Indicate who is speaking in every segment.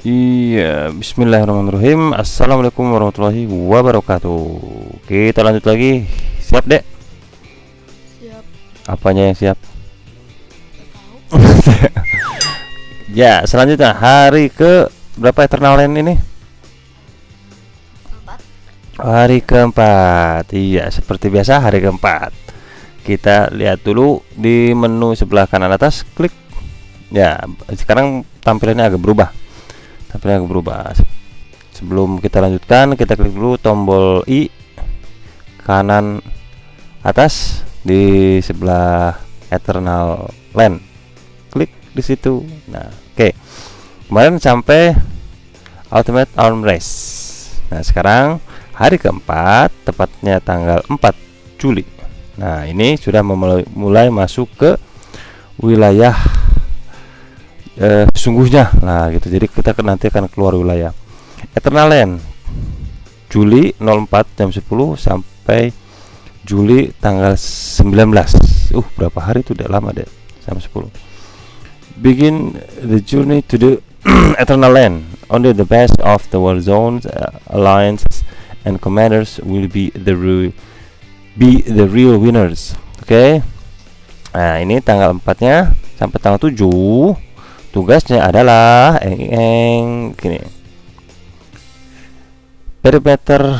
Speaker 1: Iya, bismillahirrahmanirrahim. Assalamualaikum warahmatullahi wabarakatuh. Kita lanjut lagi. Siap, Dek?
Speaker 2: Siap.
Speaker 1: Apanya yang siap?
Speaker 2: Tahu.
Speaker 1: Ya, selanjutnya hari ke berapa Eternal Land ini?
Speaker 2: 4.
Speaker 1: Hari keempat. Iya, seperti biasa hari keempat. Kita lihat dulu di menu sebelah kanan atas, klik. Ya, sekarang tampilannya agak berubah. Sebelum kita lanjutkan, kita klik dulu tombol I kanan atas di sebelah Eternal Land. Klik di situ. Nah, oke. Kemarin sampai Ultimate Arm Race. Nah, sekarang hari keempat, tepatnya tanggal 4 Juli. Nah, ini sudah mulai masuk ke wilayah sesungguhnya lah gitu. Jadi kita nanti akan keluar wilayah Eternal Land Juli 04 jam 10 sampai Juli tanggal 19. Berapa hari itu? Udah lama deh, sampai 10. Begin the journey to the Eternal Land. Only the best of the world zones, alliances and commanders will be the real winners. Oke. Nah, ini tanggal 4-nya sampai tanggal 7. Tugasnya adalah gini. Perimeter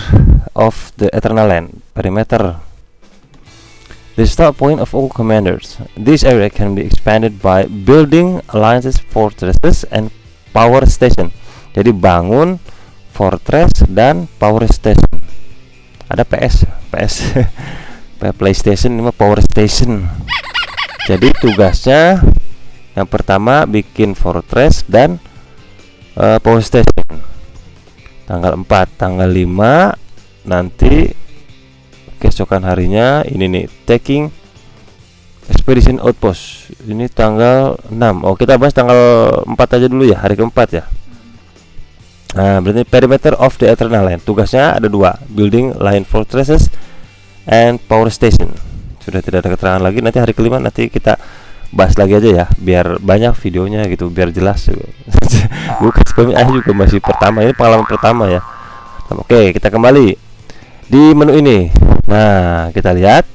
Speaker 1: of the Eternal Land. Perimeter. The start point of all commanders. This area can be expanded by building alliances, fortresses, and power station. Jadi bangun fortress dan power station. Ada PS PlayStation, ini mah power station. Jadi tugasnya yang pertama bikin fortress dan power station. Tanggal 4, tanggal 5 nanti keesokan harinya ini nih, taking expedition outpost. Ini tanggal 6. Kita bahas tanggal 4 aja dulu ya, hari keempat ya. Nah, berarti perimeter of the Eternal Land. Tugasnya ada 2, building line fortresses and power station. Sudah tidak ada keterangan lagi. Nanti hari kelima nanti kita bahas lagi aja ya, biar banyak videonya gitu, biar jelas. Bukan sebelumnya juga masih pertama, ini pengalaman pertama ya. Oke, kita kembali di menu ini. Nah, kita lihat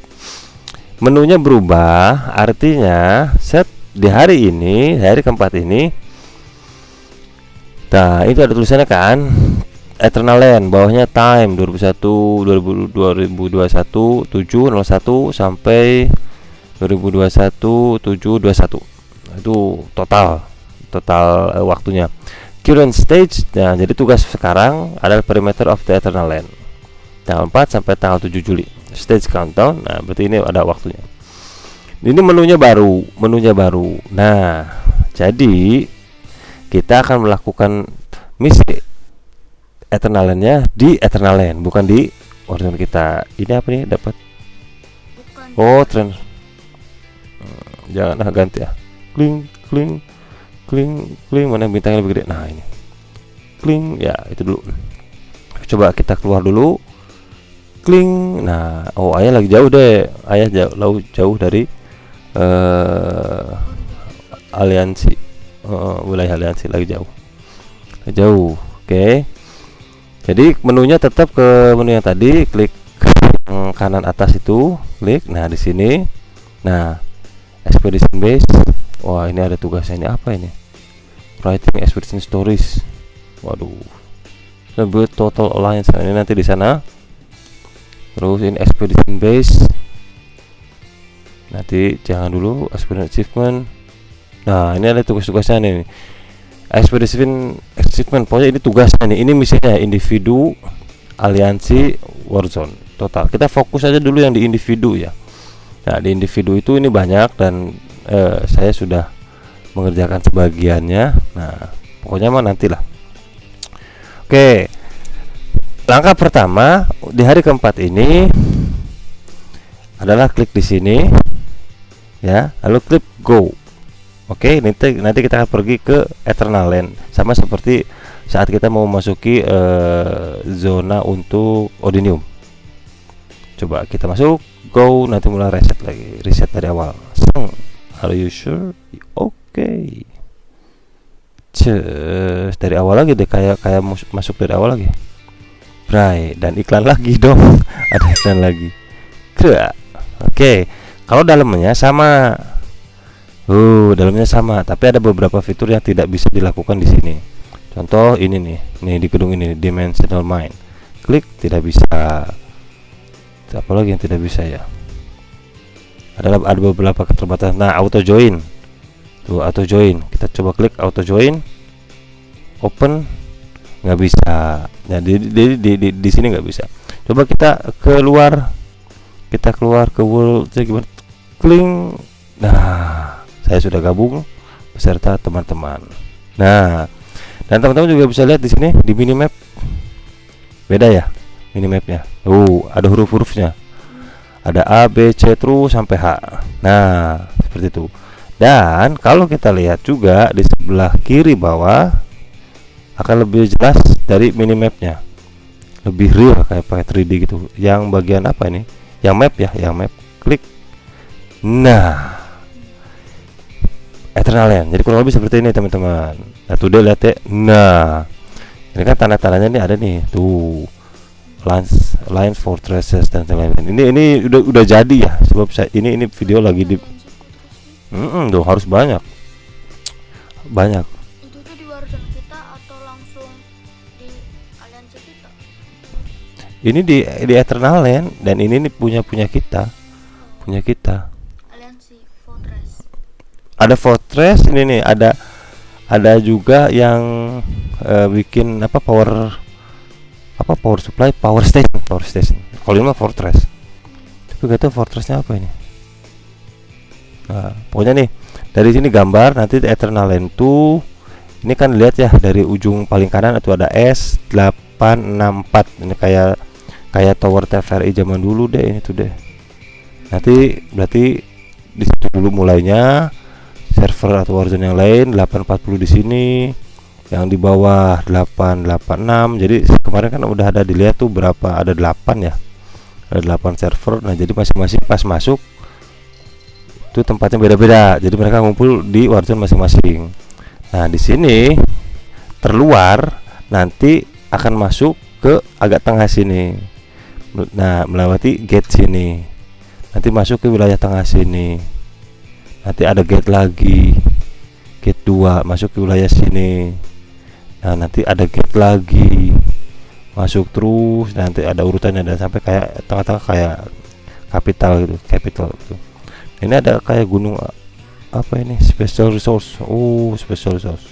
Speaker 1: menunya berubah. Artinya set di hari ini, hari keempat ini. Nah, itu ada tulisannya kan, Eternal Land, bawahnya time 2021 701 sampai 2021 721. Itu total waktunya. Current stage. Nah, jadi tugas sekarang adalah perimeter of the Eternal Land. Tanggal 4 sampai tanggal 7 Juli. Stage countdown. Nah, berarti ini ada waktunya. Ini menunya baru. Nah, jadi kita akan melakukan misi Eternal Land-nya di Eternal Land, bukan di original kita. Ini apa nih dapat?
Speaker 2: Bukan.
Speaker 1: Trend. Jangan ganti ya. Kling. Mana bintangnya lebih gede? Nah, ini. Kling, ya itu dulu. Coba kita keluar dulu. Kling. Nah, ayah lagi jauh deh. Ayah jauh dari aliansi. Wilayah aliansi lagi jauh. Oke. Jadi menunya tetap ke menu yang tadi, klik kanan atas itu, klik. Nah, di sini. Nah, Expedition Base. Wah, ini ada tugasnya. Ini apa ini? Writing Expedition Stories. Waduh. Build Total Alliance. Ini nanti di sana. Terus ini Expedition Base. Nanti jangan dulu Expedition Achievement. Nah, ini ada tugas-tugasnya nih. Expedition Achievement. Pokoknya ini tugasnya nih. Ini misinya individu, aliansi, warzone. Total. Kita fokus aja dulu yang di individu ya. Nah, di individu itu ini banyak dan saya sudah mengerjakan sebagiannya. Nah, pokoknya mah nantilah. Oke. Langkah pertama di hari keempat ini adalah klik di sini ya, lalu klik go. Oke, nanti kita akan pergi ke Eternal Land, sama seperti saat kita mau memasuki zona untuk Odinium. Coba kita masuk, go, nanti mulai reset dari awal. Are you sure? Oke. Dari awal lagi deh, kayak masuk dari awal lagi. Bray, dan iklan lagi dong. Ada iklan lagi. Oke. Kalau dalamnya sama. Dalamnya sama, tapi ada beberapa fitur yang tidak bisa dilakukan di sini. Contoh ini nih di gedung ini, Dimensional Mind. Klik tidak bisa. Apa lagi yang tidak bisa ya? Ada beberapa keterbatasan. Nah, auto join. Tuh, auto join. Kita coba klik auto join. Open, nggak bisa. Nah, di sini nggak bisa. Coba kita keluar. Kita keluar ke world. Gimana? Klik. Nah, saya sudah gabung beserta teman-teman. Nah, dan teman-teman juga bisa lihat di sini di minimap. Beda ya minimapnya. Ada huruf-hurufnya. Ada A, B, C terus sampai H. Nah, seperti itu. Dan kalau kita lihat juga di sebelah kiri bawah akan lebih jelas dari minimapnya. Lebih real kayak pakai 3D gitu. Yang bagian apa ini? Yang map ya, yang map. Klik. Nah, Eternal Land. Jadi kurang lebih seperti ini teman-teman. Nah, tuh deh lihat ya. Nah, ini kan tanda-tandanya nih ada nih. Tuh. Lines Fortresses dan lain-lain. Ini udah jadi ya. Sebab ini video lagi di tuh harus banyak.
Speaker 2: Itu tuh di Warzone kita atau langsung di aliansi kita?
Speaker 1: Ini di Eternal Land, dan ini nih punya kita.
Speaker 2: Aliansi Fortress.
Speaker 1: Ada Fortress ini nih, ada juga yang bikin power supply, power station. Kalau ini mah Fortress. Tapi gak tahu Fortressnya apa ini. Nah, pokoknya nih dari sini gambar nanti Eternal Land tuh. Ini kan lihat ya dari ujung paling kanan itu ada S864. Ini kayak tower TVRI zaman dulu deh ini tuh deh. Nanti berarti di situ dulu mulainya. Server atau Warzone yang lain 840 di sini, yang di bawah 886. Jadi kemarin kan udah ada dilihat tuh berapa, ada 8 ya, ada 8 server. Nah, jadi masing-masing pas masuk tuh tempatnya beda-beda. Jadi mereka ngumpul di Warzone masing-masing. Nah, di sini terluar nanti akan masuk ke agak tengah sini. Nah, melewati gate sini. Nanti masuk ke wilayah tengah sini. Nanti ada gate lagi, gate 2 masuk ke wilayah sini. Nah, nanti ada gate lagi, masuk terus. Nanti ada urutannya dan sampai kayak tengah-tengah kayak capital gitu. Ini ada kayak gunung apa ini? Special resource. Special resource.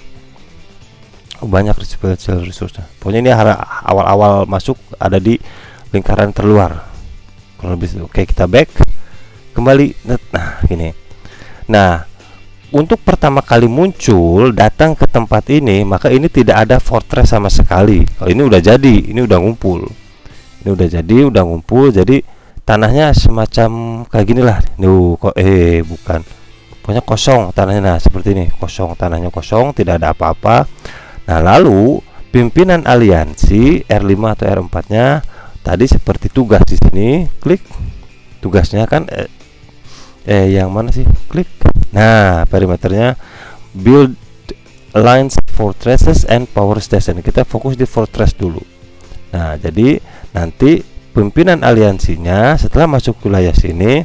Speaker 1: Banyak special resource-nya. Pokoknya ini awal-awal masuk ada di lingkaran terluar. Kalau lebih oke, kita back kembali. Nah, gini. Nah, untuk pertama kali muncul datang ke tempat ini, maka ini tidak ada fortress sama sekali. Kalau ini udah jadi, ini udah ngumpul. Jadi tanahnya semacam kayak gini lah. Bukan. Pokoknya kosong tanahnya. Nah, seperti ini, kosong, tanahnya kosong, tidak ada apa-apa. Nah, lalu pimpinan aliansi R5 atau R4-nya tadi seperti tugas di sini. Klik. Tugasnya kan yang mana sih? Klik. Nah, perimeternya build lines, fortresses and power station. Kita fokus di fortress dulu. Nah, jadi nanti pimpinan aliansinya setelah masuk wilayah sini,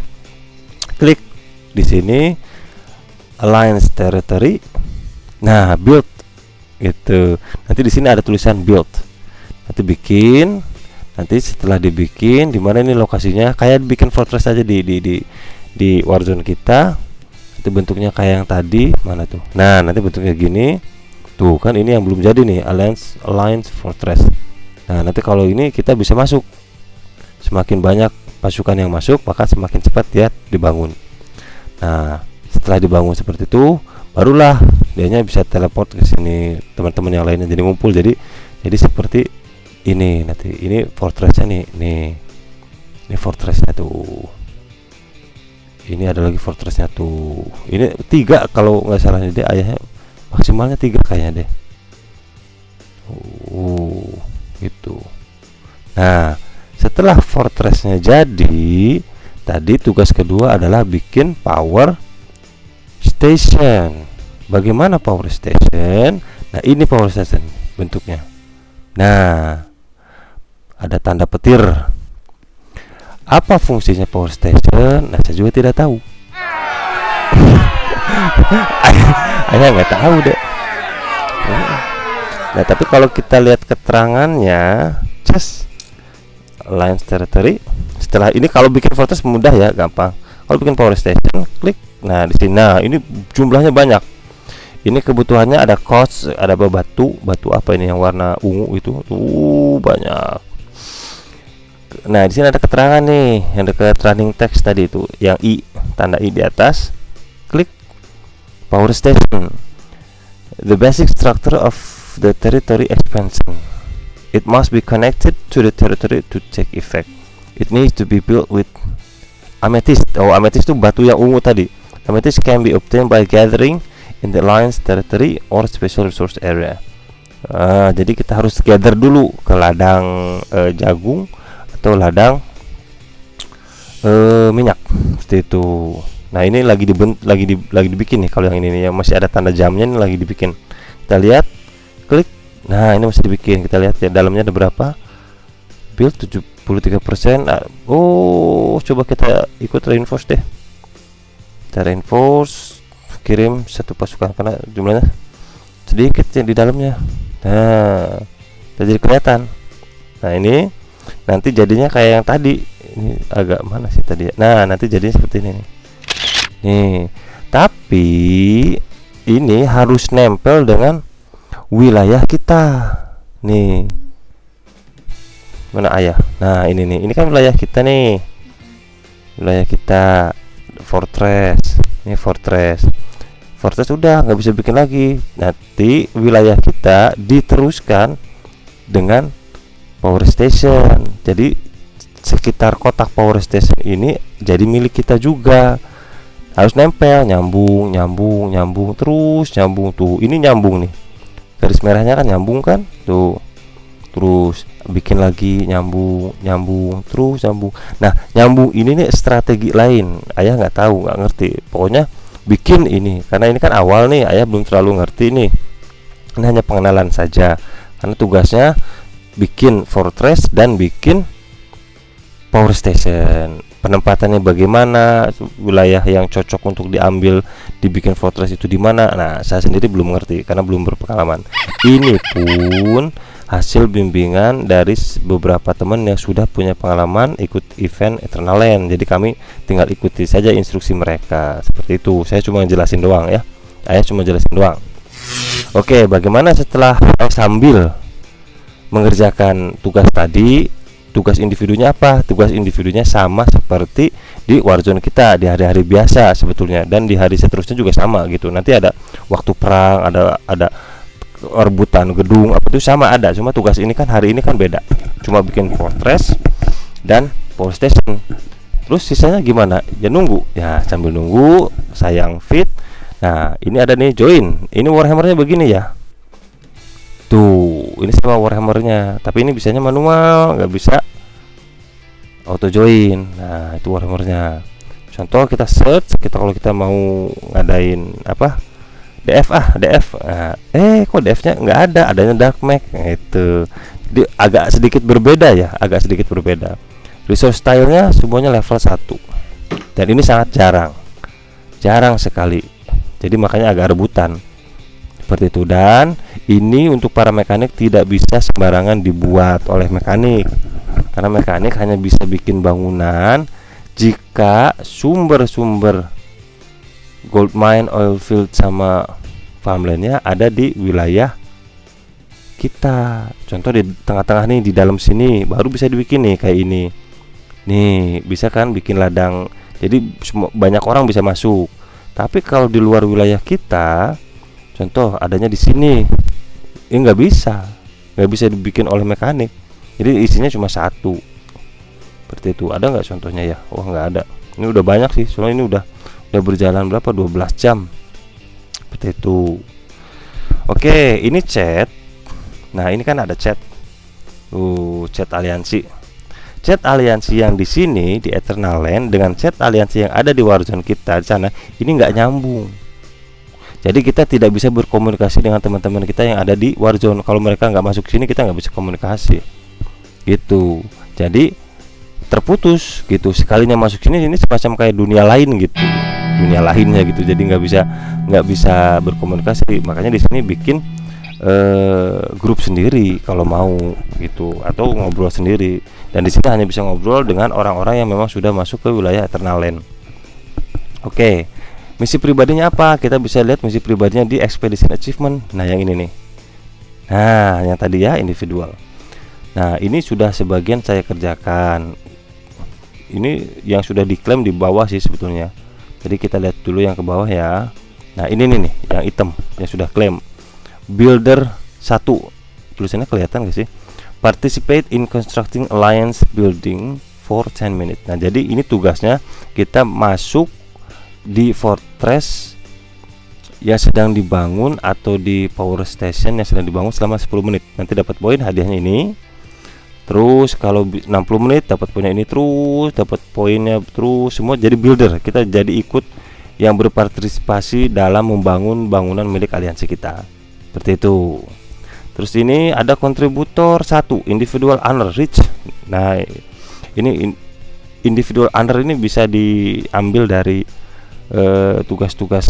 Speaker 1: klik di sini alliance territory. Nah, build gitu. Nanti di sini ada tulisan build. Nanti bikin. Nanti setelah dibikin, di mana ini lokasinya? Kayak bikin fortress aja di Warzone kita. Nanti bentuknya kayak yang tadi, mana tuh? Nah, nanti bentuknya gini. Tuh kan ini yang belum jadi nih, Alliance Fortress. Nah, nanti kalau ini kita bisa masuk. Semakin banyak pasukan yang masuk, maka semakin cepat dia dibangun. Nah, setelah dibangun seperti itu, barulah dianya bisa teleport ke sini, teman-teman yang lainnya jadi ngumpul. Jadi seperti ini nanti. Ini fortressnya nih. Ini fortressnya tuh. Ini ada lagi fortressnya tuh. Ini 3 kalau nggak salah deh, ayahnya maksimalnya 3 kayaknya deh. Gitu. Nah, setelah fortressnya jadi, tadi tugas kedua adalah bikin power station. Bagaimana power station? Nah ini power station bentuknya. Nah ada tanda petir. Apa fungsinya power station? Nah saya juga tidak tahu. Ayah nggak tahu deh. Nah tapi kalau kita lihat keterangannya, just Alliance Territory. Setelah ini kalau bikin fortress mudah ya, gampang. Kalau bikin power station, klik. Nah di sini, nah ini jumlahnya banyak. Ini kebutuhannya ada cost, ada batu apa ini yang warna ungu itu, banyak. Nah di sini ada keterangan nih, yang dekat running text tadi itu, yang I, tanda I di atas. Klik power station. The basic structure of the territory expansion. It must be connected to the territory to take effect. It needs to be built with amethyst. Oh, amethyst itu batu yang ungu tadi. Amethyst can be obtained by gathering in the alliance territory or special resource area. Jadi kita harus gather dulu ke ladang jagung atau ladang minyak seperti itu. Nah ini lagi dibikin nih. Kalau yang ini nih, yang masih ada tanda jamnya ini lagi dibikin. Kita lihat, klik. Nah ini masih dibikin. Kita lihat ya dalamnya ada berapa. Build 73%. Oh coba kita ikut reinforce deh. Kita reinforce, kirim satu pasukan karena jumlahnya sedikit ya di dalamnya. Nah jadi kelihatan. Nah ini nanti jadinya kayak yang tadi. Ini agak mana sih tadi? Nah nanti jadinya seperti ini nih. Nih, tapi ini harus nempel dengan wilayah kita. Nih, mana ayah? Nah ini nih, ini kan wilayah kita nih. Wilayah kita, fortress. Ini fortress. Fortress udah nggak bisa bikin lagi. Nanti wilayah kita diteruskan dengan power station. Jadi sekitar kotak power station ini jadi milik kita juga. Harus nempel, nyambung terus nyambung tuh. Ini nyambung nih, garis merahnya kan nyambung kan tuh, terus bikin lagi nyambung terus nyambung. Nah nyambung ini nih strategi lain, ayah nggak tahu, nggak ngerti. Pokoknya bikin ini, karena ini kan awal nih, ayah belum terlalu ngerti nih. Ini hanya pengenalan saja, karena tugasnya bikin fortress dan bikin power station. Penempatannya bagaimana, wilayah yang cocok untuk diambil dibikin fortress itu di mana. Nah saya sendiri belum ngerti karena belum berpengalaman. Ini pun hasil bimbingan dari beberapa teman yang sudah punya pengalaman ikut event Eternal Land. Jadi kami tinggal ikuti saja instruksi mereka. Seperti itu. Saya cuma jelasin doang ya. Saya cuma jelasin doang. Oke, bagaimana setelah sambil mengerjakan tugas tadi? Tugas individunya apa? Tugas individunya sama seperti di Warzone kita di hari-hari biasa sebetulnya, dan di hari seterusnya juga sama gitu. Nanti ada waktu perang, ada rebutan gedung, apa itu sama ada. Cuma tugas ini kan hari ini kan beda. Cuma bikin fortress dan power station. Terus sisanya gimana? Ya nunggu. Ya sambil nunggu, sayang fit. Nah ini ada nih join. Ini Warhammernya begini ya. Tuh, ini sama Warhammernya, tapi ini bisanya manual, nggak bisa auto join. Nah, itu Warhammernya. Contoh kita search, kalau kita mau ngadain apa? DF. Nah, kok DF-nya nggak ada, adanya Dark Mag. Nah, itu. Jadi agak sedikit berbeda ya, Resource style-nya semuanya level 1. Dan ini sangat jarang sekali. Jadi makanya agak rebutan. Seperti itu. Dan ini untuk para mekanik tidak bisa sembarangan dibuat oleh mekanik, karena mekanik hanya bisa bikin bangunan jika sumber-sumber gold mine, oil field sama farmlandnya ada di wilayah kita. Contoh di tengah-tengah nih, di dalam sini baru bisa dibikin nih kayak ini. Nih bisa kan bikin ladang, jadi banyak orang bisa masuk. Tapi kalau di luar wilayah kita, contoh adanya di sini, ini nggak bisa dibikin oleh mekanik. Jadi isinya cuma satu. Seperti itu. Ada nggak contohnya ya? Wah nggak ada. Ini udah banyak sih. Soalnya ini udah berjalan berapa? 12 jam. Seperti itu. Oke, ini chat. Nah ini kan ada chat. Chat aliansi. Chat aliansi yang di sini di Eternal Land dengan chat aliansi yang ada di Warzone kita di sana, ini nggak nyambung. Jadi kita tidak bisa berkomunikasi dengan teman-teman kita yang ada di Warzone. Kalau mereka nggak masuk sini, kita nggak bisa komunikasi gitu. Jadi terputus gitu. Sekalinya masuk sini, ini semacam kayak dunia lain gitu, dunia lainnya gitu. Jadi nggak bisa berkomunikasi. Makanya di sini bikin grup sendiri kalau mau gitu, atau ngobrol sendiri. Dan di sini hanya bisa ngobrol dengan orang-orang yang memang sudah masuk ke wilayah Eternal Land. Oke, misi pribadinya apa? Kita bisa lihat misi pribadinya di Expedition Achievement. Nah, yang ini nih. Nah, yang tadi ya individual. Nah, ini sudah sebagian saya kerjakan. Ini yang sudah diklaim di bawah sih sebetulnya. Jadi kita lihat dulu yang ke bawah ya. Nah, ini nih yang hitam yang sudah klaim. Builder 1. Tulisannya kelihatan gak sih? Participate in constructing alliance building for 10 minutes. Nah, jadi ini tugasnya kita masuk di fortress yang sedang dibangun atau di power station yang sedang dibangun selama 10 menit. Nanti dapat poin, hadiahnya ini. Terus kalau 60 menit dapat poinnya ini, terus dapat poinnya terus semua, jadi builder. Kita jadi ikut yang berpartisipasi dalam membangun bangunan milik aliansi kita. Seperti itu. Terus ini ada kontributor 1, individual honor reach. Nah, ini individual honor ini bisa diambil dari tugas-tugas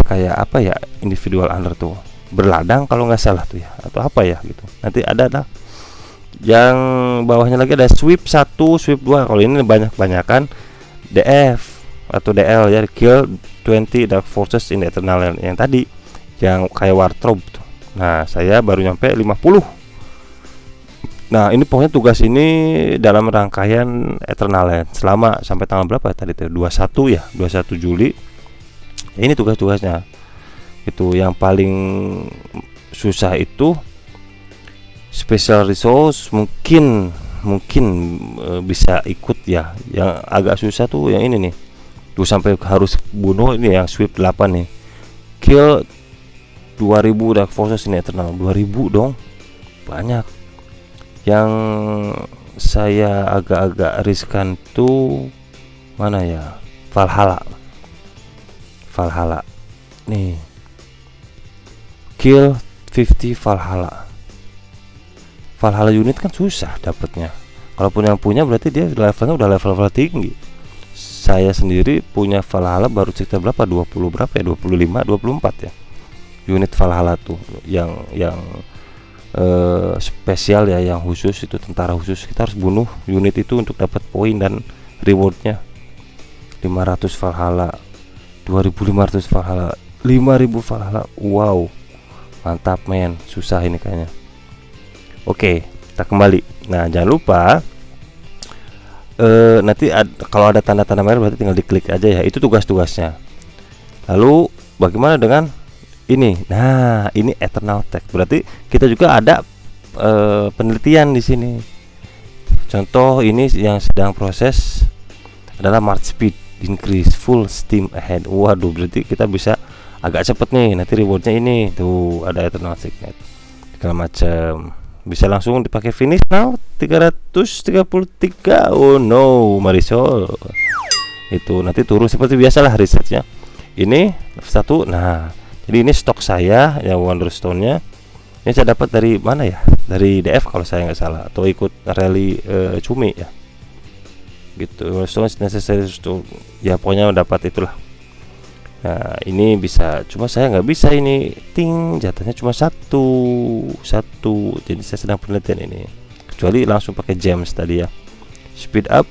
Speaker 1: kayak apa ya, individual honor tuh berladang kalau nggak salah tuh ya, atau apa ya gitu. Nanti ada yang bawahnya lagi ada sweep 1, sweep 2. Kalau ini banyak-banyakan DF atau DL ya, kill 20 dark forces in the Eternal Land yang tadi, yang kayak Wartrop tuh. Nah, saya baru nyampe 50. Nah, ini pokoknya tugas ini dalam rangkaian Eternal Land selama sampai tanggal berapa tadi tuh? 21 ya, 21 Juli. Ini tugas-tugasnya. Itu yang paling susah itu special resource, mungkin bisa ikut ya. Yang agak susah tuh yang ini nih. Tuh sampai harus bunuh ini yang sweep 8 nih. Kill 2000 dark forces ini Eternal. 2000 dong. Banyak. Yang saya agak-agak riskan tuh mana ya? Valhalla nih, kill 50 Valhalla unit kan susah dapatnya. Kalaupun yang punya berarti dia levelnya udah level tinggi. Saya sendiri punya Valhalla baru sekitar berapa, 20 berapa ya, 25 24 ya unit Valhalla tuh, yang spesial ya, yang khusus itu, tentara khusus. Kita harus bunuh unit itu untuk dapat poin dan rewardnya. 500 Valhalla, 2500 Valhalla, 5000 Valhalla. Wow, mantap men, susah ini kayaknya. Oke, kita kembali. Nah, jangan lupa nanti kalau ada tanda-tanda merah berarti tinggal diklik aja ya. Itu tugas-tugasnya. Lalu bagaimana dengan ini? Nah, ini Eternal Tech. Berarti kita juga ada penelitian di sini. Contoh ini yang sedang proses adalah March Speed Increase Full Steam Ahead. Waduh, berarti kita bisa agak cepet nih. Nanti rewardnya ini tuh ada Eternal Tech segala macam. Bisa langsung dipakai finish now 333. Oh no, Marisol. Itu nanti turun seperti biasalah researchnya. Ini satu. Nah, jadi ini stok saya yang Wonderstone-nya. Ini saya dapat dari mana ya? Dari DF kalau saya nggak salah, atau ikut rally Cumi ya. Gitu. Wonderstone necessary to, ya pokoknya dapat itulah. Nah, ini bisa, cuma saya nggak bisa ini, jatahnya cuma satu. Jadi saya sedang penelitian ini. Kecuali langsung pakai gems tadi ya, speed up,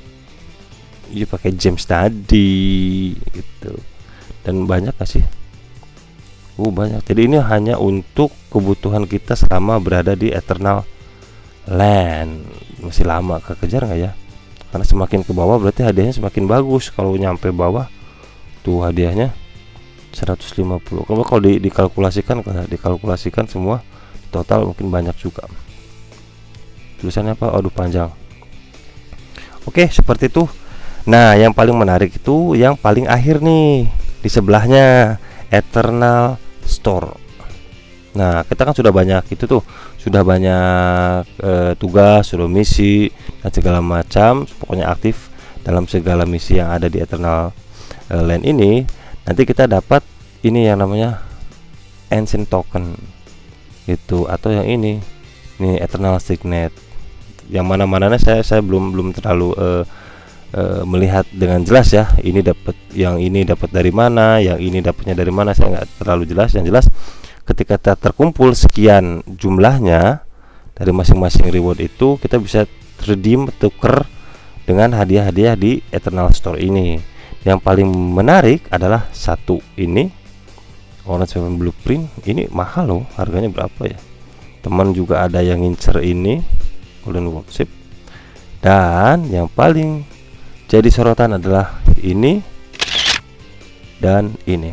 Speaker 1: ya pakai gems tadi gitu. Dan banyak gak sih? Banyak. Jadi ini hanya untuk kebutuhan kita selama berada di Eternal Land. Masih lama kekejar nggak ya? Karena semakin ke bawah berarti hadiahnya semakin bagus. Kalau nyampe bawah tuh hadiahnya 150. Kalau dikalkulasikan semua total mungkin banyak juga. Tulisannya apa? Aduh panjang. Oke, seperti itu. Nah, yang paling menarik itu yang paling akhir nih, di sebelahnya Eternal Store. Nah, kita kan sudah banyak itu tuh, sudah banyak tugas, sudah misi dan segala macam. Pokoknya aktif dalam segala misi yang ada di Eternal Land ini. Nanti kita dapat ini yang namanya Ancient Token itu, atau yang ini Eternal Signet. Yang mana-mananya saya belum terlalu melihat dengan jelas ya, ini dapat, yang ini dapat dari mana, yang ini dapatnya dari mana, saya nggak terlalu jelas. Yang jelas ketika kita terkumpul sekian jumlahnya dari masing-masing reward itu, kita bisa redeem, tuker dengan hadiah-hadiah di Eternal Store ini. Yang paling menarik adalah satu ini Orange Weapon Blueprint. Ini mahal loh, harganya berapa ya? Teman juga ada yang ngincer ini Golden Worship. Dan yang paling jadi sorotan adalah ini dan ini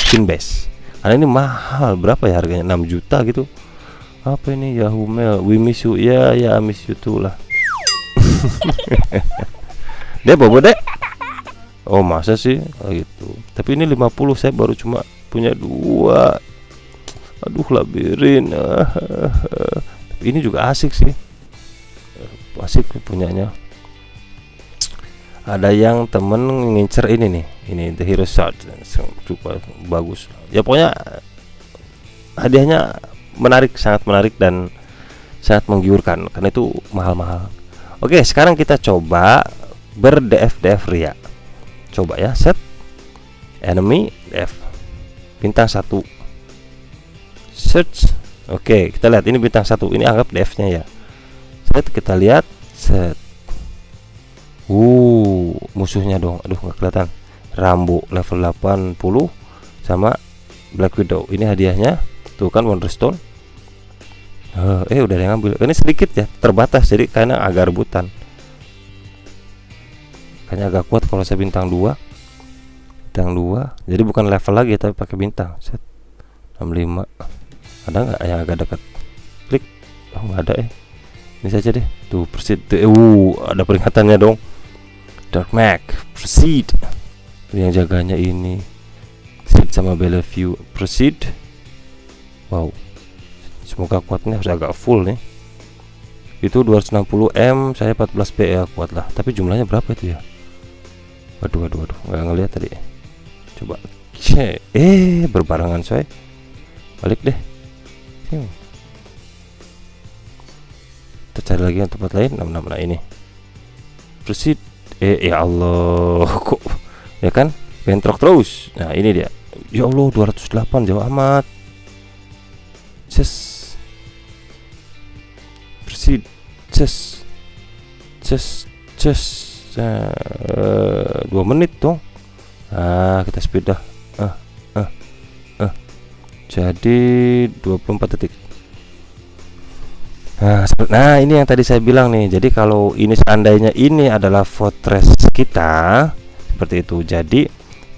Speaker 1: Skin Base. Karena ini mahal, berapa ya harganya? 6 juta gitu. Apa ini? Yahoo Mail, We Miss You. Ya I miss you too lah. Dia bobo deh. Oh masa sih gitu. Tapi ini 50, saya baru cuma punya 2. Aduh, labirin. Ini juga asik sih, asik punyanya. Ada yang temen ngincer ini nih, ini The Hero Sword, super bagus ya. Pokoknya hadiahnya menarik, sangat menarik dan sangat menggiurkan karena itu mahal-mahal. Oke, sekarang kita coba ber-DF Ria. Coba ya, set enemy DF bintang 1, search. Oke, kita lihat ini bintang 1, ini anggap DF-nya ya. Set, kita lihat, set. Musuhnya dong, aduh nggak kelihatan. Rambo level 80 sama Black Widow. Ini hadiahnya, tuh kan Wonderstone. Udah ada yang ngambil. Ini sedikit ya, terbatas, jadi karena agak rebutan. Kayaknya agak kuat kalau saya bintang 2. Bintang 2. Jadi bukan level lagi tapi pakai bintang. Set. 65. Ada nggak yang agak dekat? Klik. Oh, nggak ada Ini saja deh. Tuh, proceed. Ada peringatannya dong. Dark Mag, proceed. Yang jaganya ini Sid sama Bellevue, proceed. Wow, semoga kuatnya harus agak full nih. Itu 260M, saya 14B ya, kuat lah. Tapi jumlahnya berapa itu ya? Waduh, nggak ngeliat tadi. Coba cek. Berbarengan coy. Balik deh. Kita cari lagi yang tempat lain. Nah ini proceed. Ya Allah, kok ya kan bentrok terus. Nah ini dia. Ya Allah, 208, jauh amat. Proceed. 2 menit dong. Kita speed dah. Jadi 24 detik. Nah ini yang tadi saya bilang nih. Jadi kalau ini seandainya ini adalah fortress kita seperti itu, jadi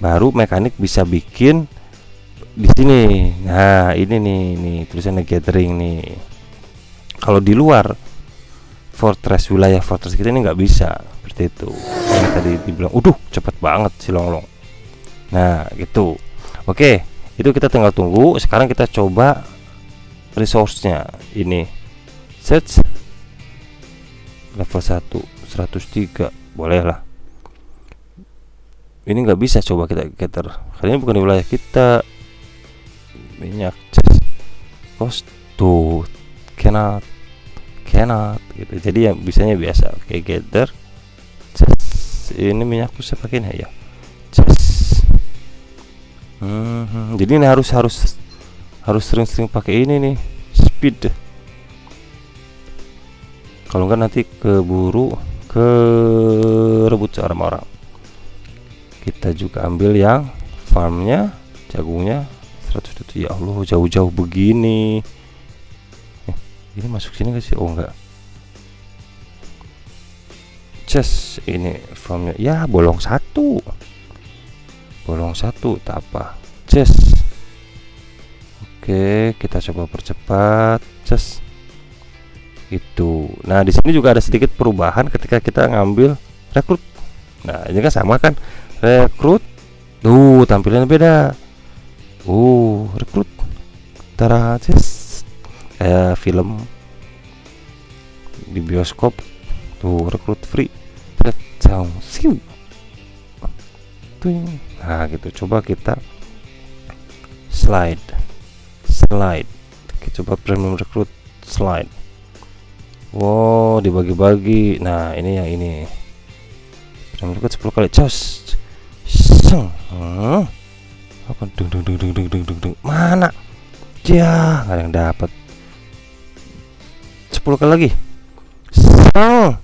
Speaker 1: baru mekanik bisa bikin di sini. Nah ini nih tulisannya gathering nih. Kalau di luar fortress, wilayah fortress kita ini nggak bisa seperti itu. Yang tadi dibilang, cepet banget si Longlong. Nah gitu. Oke, itu kita tinggal tunggu. Sekarang kita coba resource-nya ini. Search level 1 103, boleh lah. Ini nggak bisa, coba kita gather. Kali ini bukan di wilayah kita. Minyak cost to cannot gitu. Jadi yang bisanya biasa. Oke, gather. Ini minyak bisa pakai ini ya. Jadi ini harus sering-sering pakai ini nih, speed. Kalau enggak nanti keburu kerebut sama orang. Kita juga ambil yang farmnya, jagungnya 100. Ya Allah, jauh-jauh begini. Ini masuk sini gak sih? Oh enggak. Ini farmnya. Ya bolong 1. Tak apa. Oke, kita coba percepat. Itu. Nah, di sini juga ada sedikit perubahan ketika kita ngambil rekrut. Nah, ini kan sama kan? Rekrut. Tampilannya beda. Rekrut. Tara, kayak film di bioskop. Rekrut free. Nah, gitu. Coba kita slide. slide. Oke, coba premium recruit slide. Wow, dibagi-bagi. Nah, ini yang ini. Premium recruit 10 kali. Cos. Seng. Apa dung. Mana? Ya, nggak ada yang dapat. 10 kali lagi. Seng.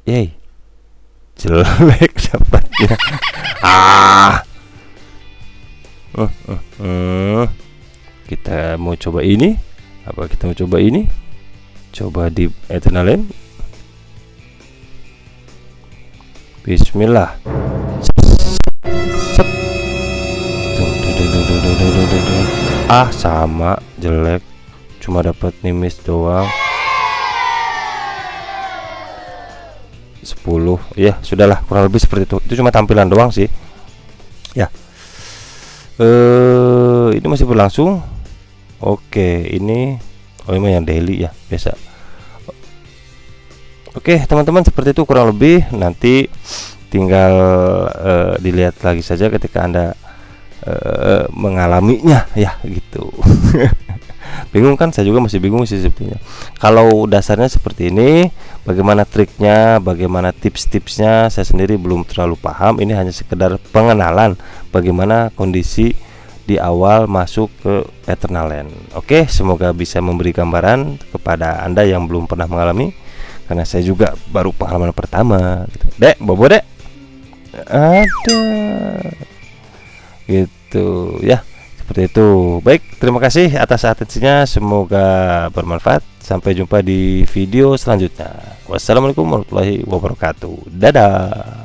Speaker 1: Yey. Jelek dapatnya. Kita mau coba ini. Apa kita mau coba ini? Coba di Eternal Land. Bismillah. Sama jelek. Cuma dapat nimis doang. 10. Ya, sudahlah, kurang lebih seperti itu. Itu cuma tampilan doang sih. Ya. Ini masih berlangsung. Oke, ini ini yang daily ya, biasa. Oke, teman-teman, seperti itu kurang lebih. Nanti tinggal dilihat lagi saja ketika Anda mengalaminya ya gitu. Bingung kan? Saya juga masih bingung sih sebenarnya. Kalau dasarnya seperti ini, bagaimana triknya, bagaimana tips-tipsnya, saya sendiri belum terlalu paham. Ini hanya sekedar pengenalan bagaimana kondisi di awal masuk ke Eternal Land. Oke, semoga bisa memberi gambaran kepada Anda yang belum pernah mengalami, karena saya juga baru pengalaman pertama gitu. Dek, bobo dek. Ada gitu ya, seperti itu. Baik, terima kasih atas atensinya, semoga bermanfaat. Sampai jumpa di video selanjutnya. Wassalamualaikum warahmatullahi wabarakatuh. Dadah.